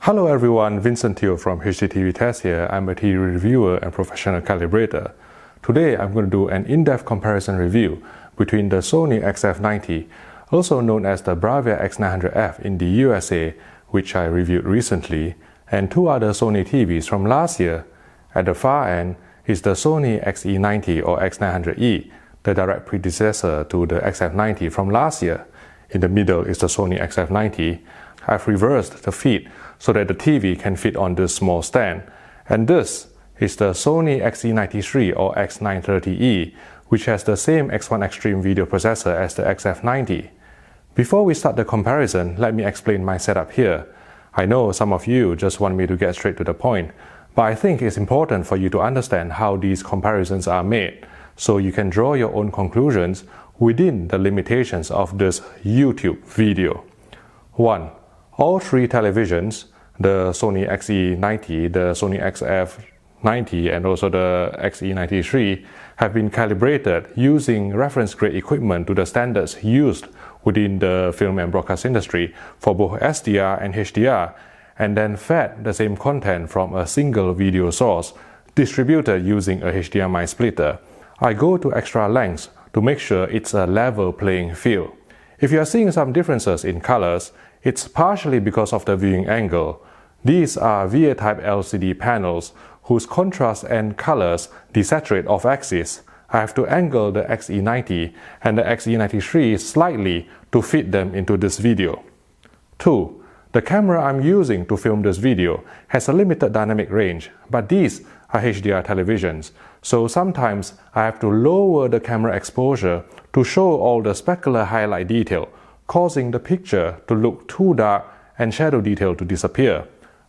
Hello everyone, Vincent Teo from HDTV Test here. I'm a TV reviewer and professional calibrator. Today I'm going to do an in-depth comparison review between the Sony XF90, also known as the Bravia X900F in the USA, which I reviewed recently, and two other Sony TVs from last year. At the far end is the Sony XE90 or X900E, the direct predecessor to the XF90 from last year. In the middle is the Sony XF90. I've reversed the feet so that the TV can fit on this small stand. And this is the Sony XE93 or X930E, which has the same X1 Extreme video processor as the XF90. Before we start the comparison, let me explain my setup here. I know some of you just want me to get straight to the point, but I think it's important for you to understand how these comparisons are made, so you can draw your own conclusions within the limitations of this YouTube video. 1. All three televisions, the Sony XE90, the Sony XF90 and also the XE93, have been calibrated using reference-grade equipment to the standards used within the film and broadcast industry for both SDR and HDR, and then fed the same content from a single video source, distributed using a HDMI splitter. I go to extra lengths to make sure it's a level playing field. If you are seeing some differences in colors, it's partially because of the viewing angle. These are VA-type LCD panels whose contrast and colors desaturate off-axis. I have to angle the XE90 and the XE93 slightly to fit them into this video. 2. The camera I'm using to film this video has a limited dynamic range, but these are HDR televisions, so sometimes I have to lower the camera exposure to show all the specular highlight detail, causing the picture to look too dark and shadow detail to disappear.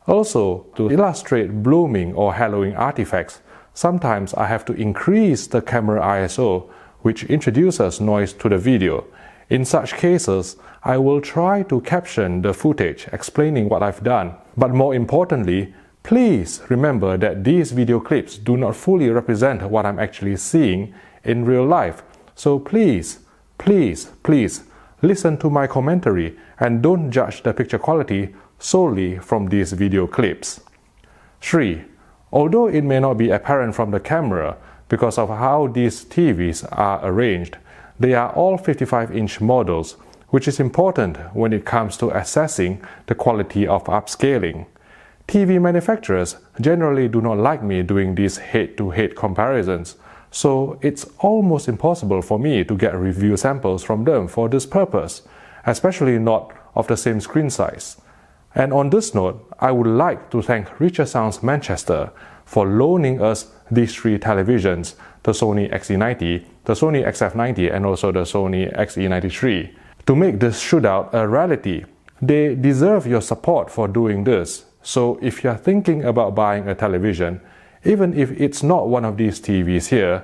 Also, to illustrate blooming or haloing artifacts, sometimes I have to increase the camera ISO, which introduces noise to the video. In such cases, I will try to caption the footage explaining what I've done. But more importantly, please remember that these video clips do not fully represent what I'm actually seeing in real life. So please, listen to my commentary and don't judge the picture quality solely from these video clips. 3. Although it may not be apparent from the camera because of how these TVs are arranged, they are all 55-inch models, which is important when it comes to assessing the quality of upscaling. TV manufacturers generally do not like me doing these head-to-head comparisons, so it's almost impossible for me to get review samples from them for this purpose, especially not of the same screen size. And on this note, I would like to thank Richer Sounds Manchester for loaning us these three televisions, the Sony XE90, the Sony XF90 and also the Sony XE93, to make this shootout a reality. They deserve your support for doing this, so if you are thinking about buying a television, even if it's not one of these TVs here,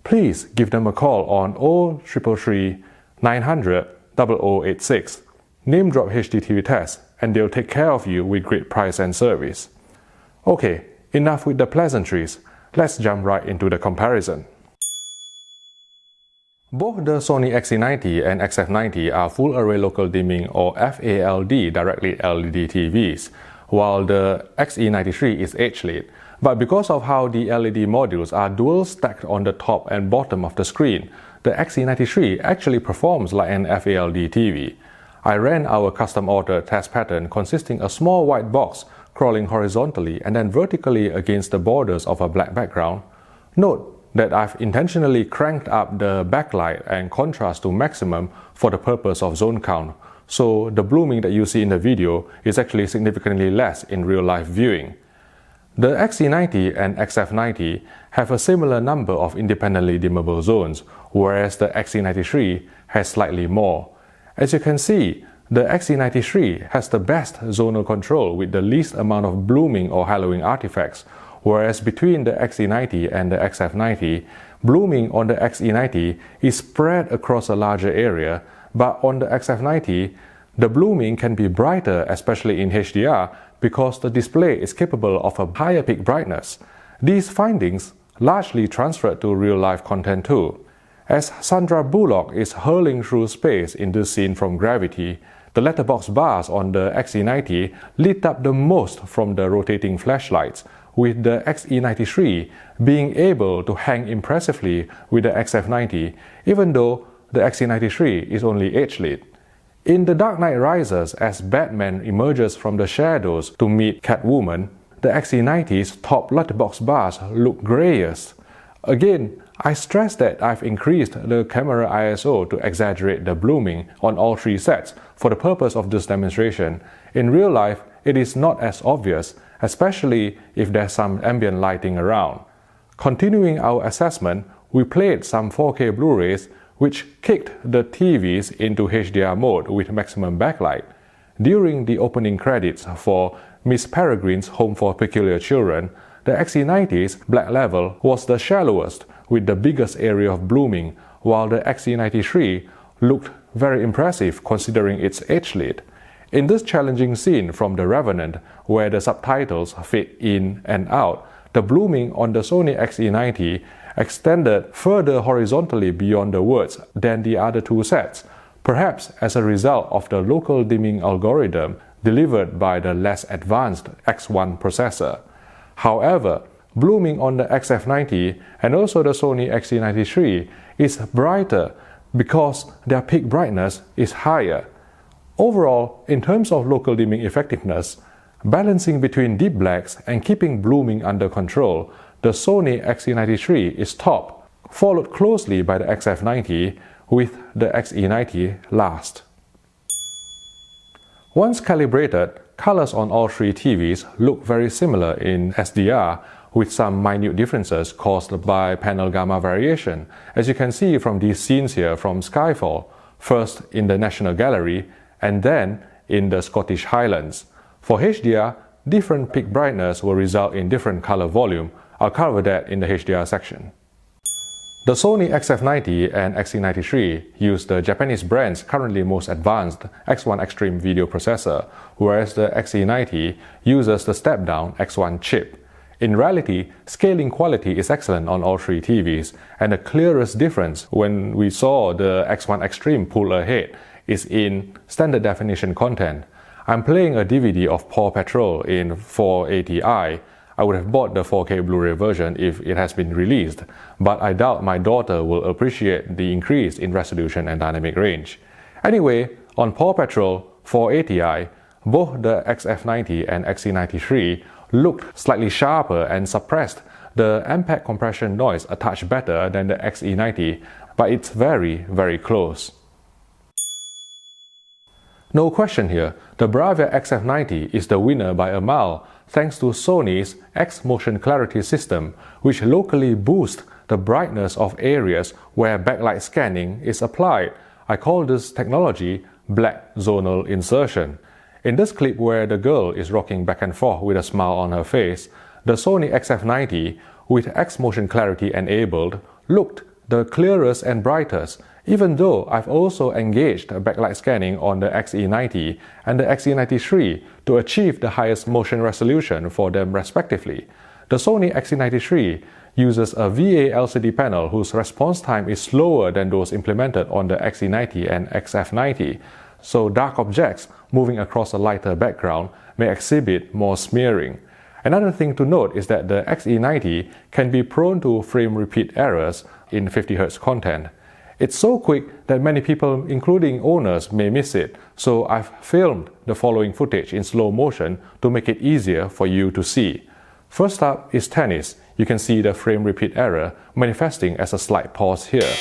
please give them a call on 0333 900 0086. Name drop HDTV Test and they'll take care of you with great price and service. Okay, enough with the pleasantries. Let's jump right into the comparison. Both the Sony XE90 and XF90 are full array local dimming or FALD directly LED TVs, while the XE93 is H-lit. But because of how the LED modules are dual stacked on the top and bottom of the screen, the XE93 actually performs like an FALD TV. I ran our custom-ordered test pattern consisting of a small white box crawling horizontally and then vertically against the borders of a black background. Note that I've intentionally cranked up the backlight and contrast to maximum for the purpose of zone count, so the blooming that you see in the video is actually significantly less in real-life viewing. The XE90 and XF90 have a similar number of independently dimmable zones, whereas the XE93 has slightly more. As you can see, the XE93 has the best zonal control with the least amount of blooming or haloing artifacts, whereas between the XE90 and the XF90, blooming on the XE90 is spread across a larger area, but on the XF90, the blooming can be brighter, especially in HDR, because the display is capable of a higher peak brightness. These findings largely transferred to real-life content too. As Sandra Bullock is hurling through space in this scene from Gravity, The letterbox bars on the XE90 lit up the most from the rotating flashlights, with the XE93 being able to hang impressively with the XF90, even though the XE93 is only H-lit. In The Dark Knight Rises, as Batman emerges from the shadows to meet Catwoman, the XE90's top letterbox bars look grayish. Again, I stress that I've increased the camera ISO to exaggerate the blooming on all three sets for the purpose of this demonstration. In real life, it is not as obvious, especially if there's some ambient lighting around. Continuing our assessment, we played some 4K Blu-rays which kicked the TVs into HDR mode with maximum backlight. During the opening credits for Miss Peregrine's Home for Peculiar Children, the XE90's black level was the shallowest with the biggest area of blooming, while the XE93 looked very impressive considering its H-lit. In this challenging scene from The Revenant, where the subtitles fade in and out, the blooming on the Sony XE90 extended further horizontally beyond the words than the other two sets, perhaps as a result of the local dimming algorithm delivered by the less advanced X1 processor. However, blooming on the XF90 and also the Sony XE93 is brighter because their peak brightness is higher. Overall, in terms of local dimming effectiveness, balancing between deep blacks and keeping blooming under control, the Sony XE93 is top, followed closely by the XF90, with the XE90 last. Once calibrated, colors on all three TVs look very similar in SDR, with some minute differences caused by panel gamma variation, as you can see from these scenes here from Skyfall, first in the National Gallery and then in the Scottish Highlands. For HDR, different peak brightness will result in different color volume. I'll cover that in the HDR section. The Sony XF90 and XE93 use the Japanese brand's currently most advanced X1 Extreme video processor, whereas the XE90 uses the step-down X1 chip. In reality, scaling quality is excellent on all three TVs, and the clearest difference when we saw the X1 Extreme pull ahead is in standard definition content. I'm playing a DVD of Paw Patrol in 480i. I would have bought the 4K Blu-ray version if it has been released, but I doubt my daughter will appreciate the increase in resolution and dynamic range. Anyway, on Paw Patrol 480i, both the XF90 and XE93 looked slightly sharper and suppressed the ampeg compression noise a touch better than the XE90, but it's very, very close. No question here, the Bravia XF90 is the winner by a mile thanks to Sony's X Motion Clarity system, which locally boosts the brightness of areas where backlight scanning is applied. I call this technology black zonal insertion. In this clip where the girl is rocking back and forth with a smile on her face, the Sony XF90 with X Motion Clarity enabled looked the clearest and brightest, even though I've also engaged backlight scanning on the XE90 and the XE93 to achieve the highest motion resolution for them respectively. The Sony XE93 uses a VA LCD panel whose response time is slower than those implemented on the XE90 and XF90, so dark objects moving across a lighter background may exhibit more smearing. Another thing to note is that the XE90 can be prone to frame repeat errors in 50Hz content. It's so quick that many people, including owners, may miss it, so I've filmed the following footage in slow motion to make it easier for you to see. First up is tennis. You can see the frame repeat error manifesting as a slight pause here.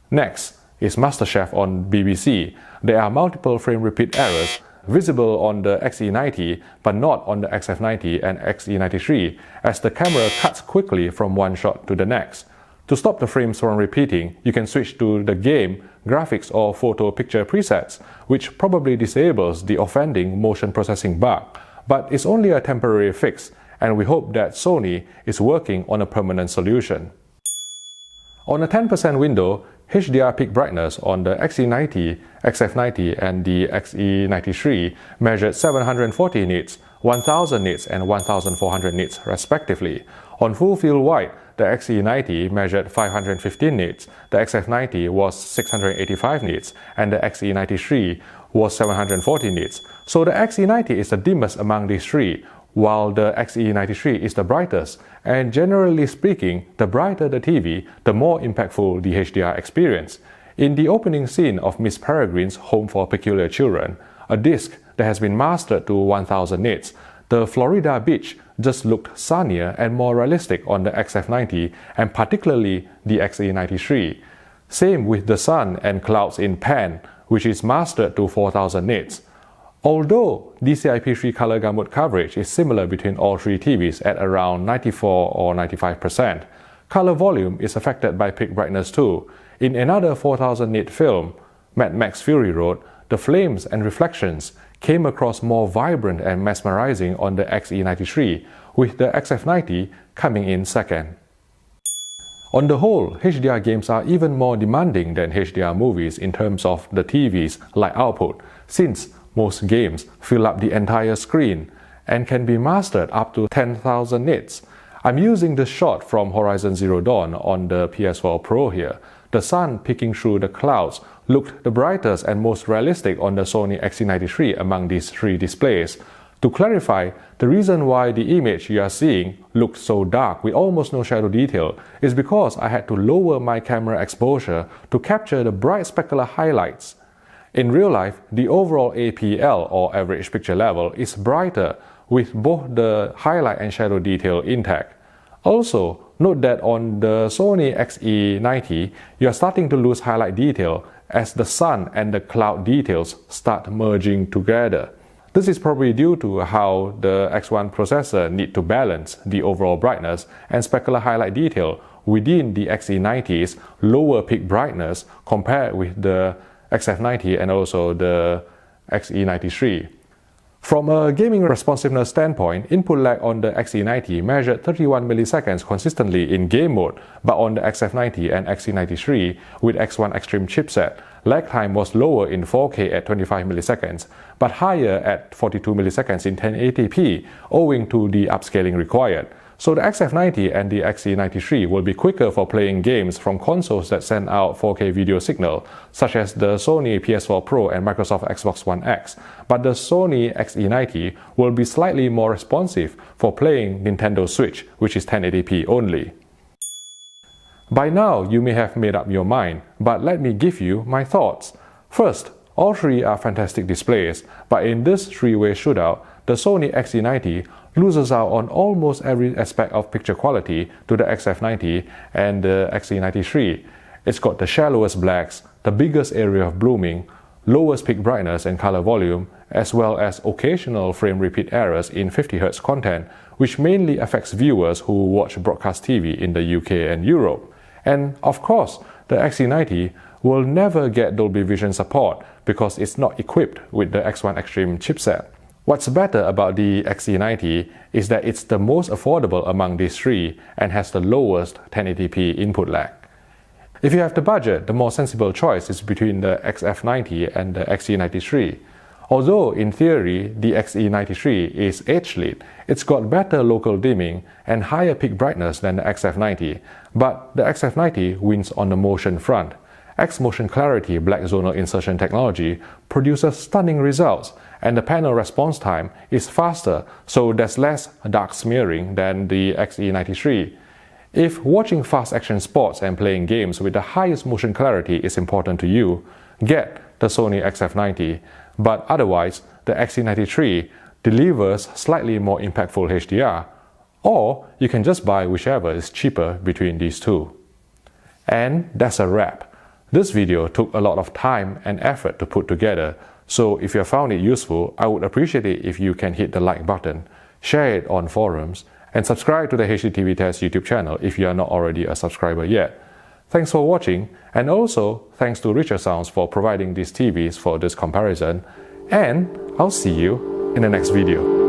Next is MasterChef on BBC. There are multiple frame repeat errors visible on the XE90 but not on the XF90 and XE93 as the camera cuts quickly from one shot to the next. To stop the frames from repeating, you can switch to the game, graphics or photo picture presets, which probably disables the offending motion processing bug, but it's only a temporary fix, and we hope that Sony is working on a permanent solution. On a 10% window, HDR peak brightness on the XE90, XF90 and the XE93 measured 740 nits, 1000 nits and 1400 nits respectively. On full field white, the XE90 measured 515 nits, the XF90 was 685 nits, and the XE93 was 740 nits. So the XE90 is the dimmest among these three, while the XE93 is the brightest. And generally speaking, the brighter the TV, the more impactful the HDR experience. In the opening scene of Miss Peregrine's Home for Peculiar Children, a disc that has been mastered to 1000 nits, the Florida beach just looked sunnier and more realistic on the XF90 and particularly the XE93. Same with the sun and clouds in Pan, which is mastered to 4000 nits. Although DCI-P3 color gamut coverage is similar between all three TVs at around 94 or 95%, color volume is affected by peak brightness too. In another 4000 nit film, Mad Max Fury Road, the flames and reflections came across more vibrant and mesmerizing on the XE93, with the XF90 coming in second. On the whole, HDR games are even more demanding than HDR movies in terms of the TV's light output, since most games fill up the entire screen and can be mastered up to 10,000 nits. I'm using the shot from Horizon Zero Dawn on the PS4 Pro here. The sun peeking through the clouds looked the brightest and most realistic on the Sony XE93 among these three displays. To clarify, the reason why the image you are seeing looked so dark with almost no shadow detail is because I had to lower my camera exposure to capture the bright specular highlights. In real life, the overall APL or average picture level is brighter with both the highlight and shadow detail intact. Also, note that on the Sony XE90, you are starting to lose highlight detail as the sun and the cloud details start merging together. This is probably due to how the X1 processor needs to balance the overall brightness and specular highlight detail within the XE90's lower peak brightness compared with the XF90 and also the XE93. From a gaming responsiveness standpoint, input lag on the XE90 measured 31 milliseconds consistently in game mode, but on the XF90 and XE93 with X1 Extreme chipset, lag time was lower in 4K at 25 milliseconds, but higher at 42 milliseconds in 1080p, owing to the upscaling required. So the XF90 and the XE93 will be quicker for playing games from consoles that send out 4K video signal, such as the Sony PS4 Pro and Microsoft Xbox One X, but the Sony XE90 will be slightly more responsive for playing Nintendo Switch, which is 1080p only. By now, you may have made up your mind, but let me give you my thoughts. First, all three are fantastic displays, but in this three-way shootout, the Sony XE90 loses out on almost every aspect of picture quality to the XF90 and the XE93. It's got the shallowest blacks, the biggest area of blooming, lowest peak brightness and color volume, as well as occasional frame repeat errors in 50Hz content, which mainly affects viewers who watch broadcast TV in the UK and Europe. And of course, the XE90 will never get Dolby Vision support because it's not equipped with the X1 Extreme chipset. What's better about the XE90 is that it's the most affordable among these three and has the lowest 1080p input lag. If you have the budget, the more sensible choice is between the XF90 and the XE93. Although in theory the XE93 is edge-lit, it's got better local dimming and higher peak brightness than the XF90, but the XF90 wins on the motion front. X-Motion Clarity black zonal insertion technology produces stunning results, and the panel response time is faster, so there's less dark smearing than the XE93. If watching fast action sports and playing games with the highest motion clarity is important to you, get the Sony XF90, but otherwise the XE93 delivers slightly more impactful HDR, or you can just buy whichever is cheaper between these two. And that's a wrap. This video took a lot of time and effort to put together, so if you found it useful, I would appreciate it if you can hit the like button, share it on forums, and subscribe to the HDTV Test YouTube channel if you are not already a subscriber yet. Thanks for watching, and also thanks to Richer Sounds for providing these TVs for this comparison, and I'll see you in the next video.